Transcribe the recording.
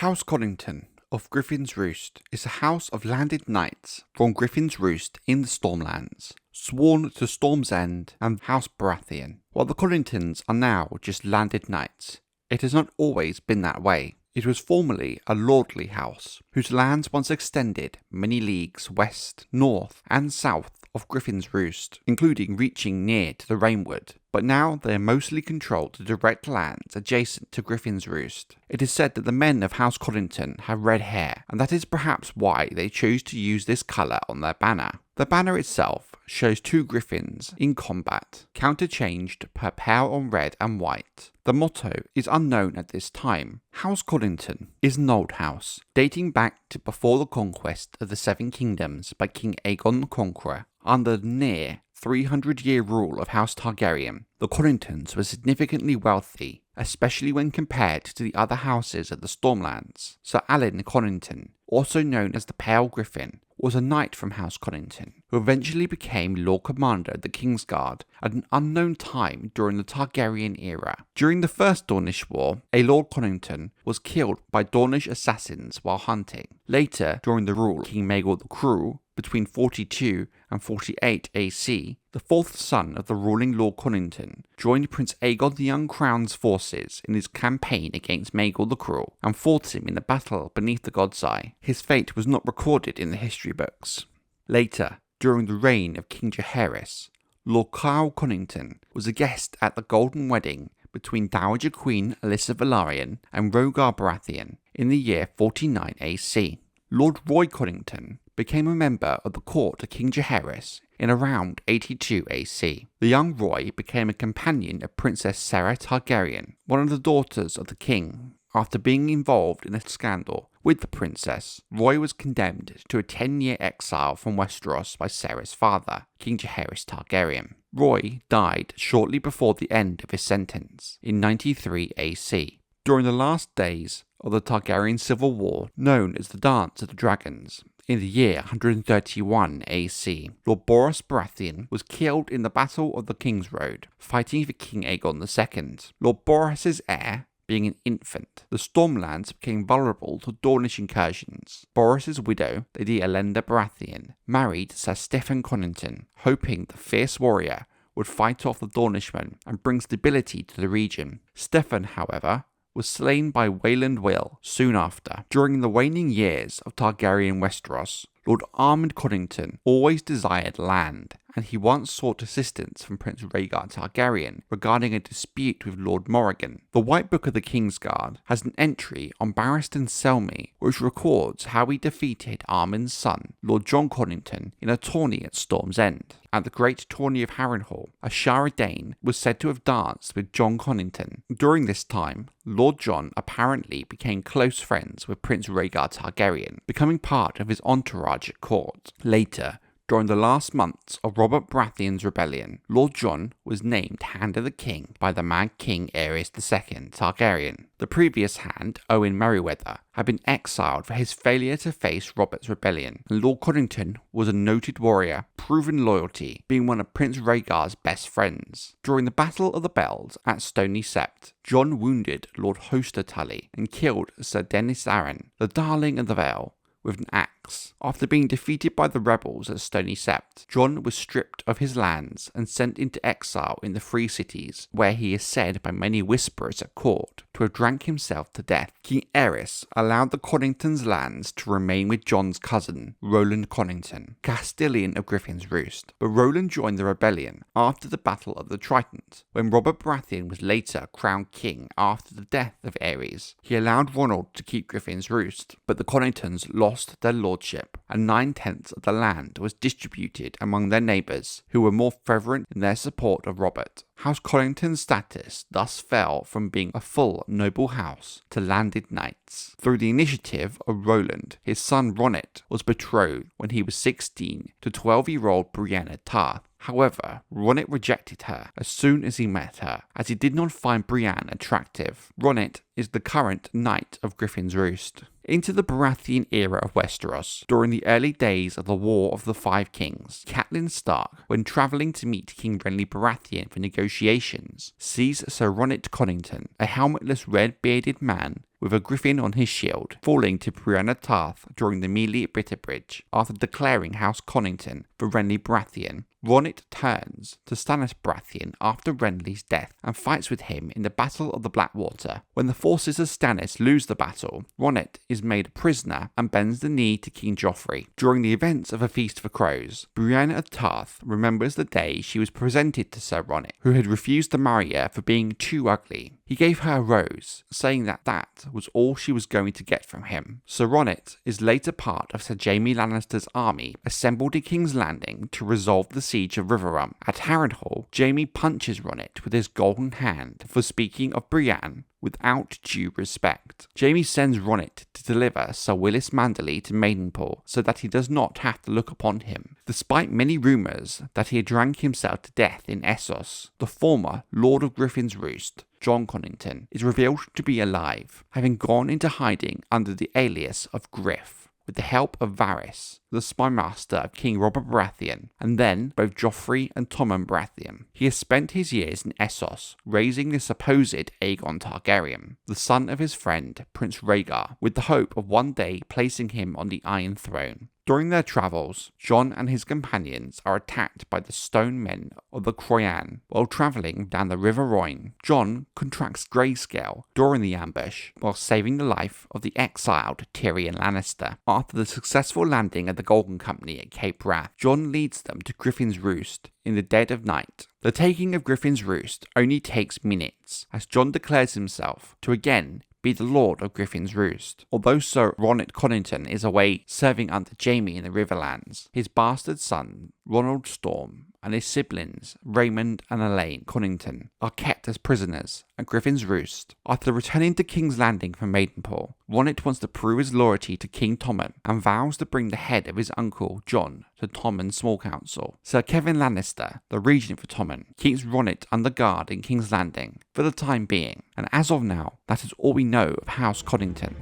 House Connington of Griffin's Roost is a house of landed knights from Griffin's Roost in the Stormlands, sworn to Storm's End and House Baratheon. While the Conningtons are now just landed knights, it has not always been that way. It was formerly a lordly house, whose lands once extended many leagues west, north and south of Griffin's Roost, including reaching near to the Rainwood, but now they are mostly controlled the direct lands adjacent to Griffin's Roost. It is said that the men of House Connington have red hair, and that is perhaps why they chose to use this colour on their banner. The banner itself shows two griffins in combat, counterchanged per pair on red and white. The motto is unknown at this time. House Connington is an old house, dating back to before the conquest of the Seven Kingdoms by King Aegon the Conqueror. Under the near 300-year rule of House Targaryen, the Conningtons were significantly wealthy, especially when compared to the other houses of the Stormlands. Sir Alan Connington, also known as the Pale Griffin, was a knight from House Connington, who eventually became Lord Commander of the Kingsguard at an unknown time during the Targaryen era. During the First Dornish War, a Lord Connington was killed by Dornish assassins while hunting. Later, during the rule of King Maegor the Cruel, between 42 and 48 AC, the fourth son of the ruling Lord Connington joined Prince Aegon the Uncrowned's forces in his campaign against Maegor the Cruel and fought him in the battle beneath the God's Eye. His fate was not recorded in the history books. Later, during the reign of King Jaehaerys, Lord Kyle Connington was a guest at the Golden Wedding between Dowager Queen Alyssa Velaryon and Rhaegar Baratheon in the year 49 AC. Lord Roy Connington became a member of the court of King Jaehaerys in around 82 AC. The young Roy became a companion of Princess Sarah Targaryen, one of the daughters of the king. After being involved in a scandal with the princess, Roy was condemned to a 10-year exile from Westeros by Sarah's father, King Jaehaerys Targaryen. Roy died shortly before the end of his sentence, in 93 AC. During the last days of the Targaryen Civil War, known as the Dance of the Dragons, in the year 131 AC, Lord Boros Baratheon was killed in the Battle of the King's Road, fighting for King Aegon II. Lord Boros's heir being an infant, the Stormlands became vulnerable to Dornish incursions. Boros's widow, Lady Elenda Baratheon, married Sir Stephen Connington, hoping the fierce warrior would fight off the Dornishmen and bring stability to the region. Stephen, however, was slain by Wayland Will soon after. During the waning years of Targaryen Westeros, Lord Armand Connington always desired land, and he once sought assistance from Prince Rhaegar Targaryen regarding a dispute with Lord Morrigan. The White Book of the Kingsguard has an entry on Barristan Selmy which records how he defeated Armand's son, Lord Jon Connington, in a tourney at Storm's End. At the Great Tourney of Harrenhal, Ashara Dane was said to have danced with Jon Connington. During this time, Lord Jon apparently became close friends with Prince Rhaegar Targaryen, becoming part of his entourage at court. Later, during the last months of Robert Baratheon's rebellion, Lord Jon was named Hand of the King by the Mad King Aerys II Targaryen. The previous Hand, Owen Merryweather, had been exiled for his failure to face Robert's rebellion, and Lord Connington was a noted warrior, proven loyalty, being one of Prince Rhaegar's best friends. During the Battle of the Bells at Stony Sept, Jon wounded Lord Hoster Tully and killed Sir Denys Arryn, the Darling of the Vale, with an axe. After being defeated by the rebels at Stony Sept, Jon was stripped of his lands and sent into exile in the Free Cities, where he is said by many whisperers at court to have drank himself to death. King Aerys allowed the Conningtons' lands to remain with Jon's cousin, Roland Connington, Castellan of Griffin's Roost, but Roland joined the rebellion after the Battle of the Tritons. When Robert Baratheon was later crowned king after the death of Aerys, he allowed Ronald to keep Griffin's Roost, but the Conningtons lost their lordship, and 9/10 of the land was distributed among their neighbours, who were more fervent in their support of Robert. House Connington's status thus fell from being a full noble house to landed knights. Through the initiative of Roland, his son Ronnet was betrothed when he was 16 to 12-year-old Brienne Tarth. However, Ronnet rejected her as soon as he met her, as he did not find Brienne attractive. Ronnet is the current Knight of Griffin's Roost. Into the Baratheon era of Westeros, during the early days of the War of the Five Kings, Catelyn Stark, when travelling to meet King Renly Baratheon for negotiations, sees Sir Ronnet Connington, a helmetless red-bearded man with a griffin on his shield, falling to Brienne Tarth during the melee at Bitterbridge after declaring House Connington for Renly Baratheon. Ronnet turns to Stannis Baratheon after Renly's death and fights with him in the Battle of the Blackwater. When the forces of Stannis lose the battle, Ronnet is made a prisoner and bends the knee to King Joffrey. During the events of A Feast for Crows, Brienne of Tarth remembers the day she was presented to Sir Ronnet, who had refused to marry her for being too ugly. He gave her a rose, saying that was all she was going to get from him. Sir Ronnet is later part of Sir Jaime Lannister's army assembled in King's Landing to resolve the siege of Riverrun. At Harrenhal, Jaime punches Ronnet with his golden hand for speaking of Brienne without due respect. Jaime sends Ronnet to deliver Sir Willis Manderly to Maidenpool so that he does not have to look upon him. Despite many rumours that he had drank himself to death in Essos, the former Lord of Griffin's Roost, Jon Connington, is revealed to be alive, having gone into hiding under the alias of Griff, with the help of Varys, the spymaster of King Robert Baratheon, and then both Joffrey and Tommen Baratheon. He has spent his years in Essos, raising the supposed Aegon Targaryen, the son of his friend Prince Rhaegar, with the hope of one day placing him on the Iron Throne. During their travels, Jon and his companions are attacked by the stone men of the Croyan while travelling down the River Royne. Jon contracts grayscale during the ambush while saving the life of the exiled Tyrion Lannister. After the successful landing of the Golden Company at Cape Wrath, Jon leads them to Griffin's Roost in the dead of night. The taking of Griffin's Roost only takes minutes, as Jon declares himself to again be the Lord of Griffin's Roost. Although Sir Ronnet Connington is away serving under Jaime in the Riverlands, his bastard son, Ronald Storm, and his siblings, Raymond and Elaine Connington, are kept as prisoners at Griffin's Roost. After returning to King's Landing from Maidenpool, Ronnet wants to prove his loyalty to King Tommen and vows to bring the head of his uncle Jon to Tommen's small council. Sir Kevin Lannister, the regent for Tommen, keeps Ronnet under guard in King's Landing for the time being, and as of now, that is all we know of House Connington.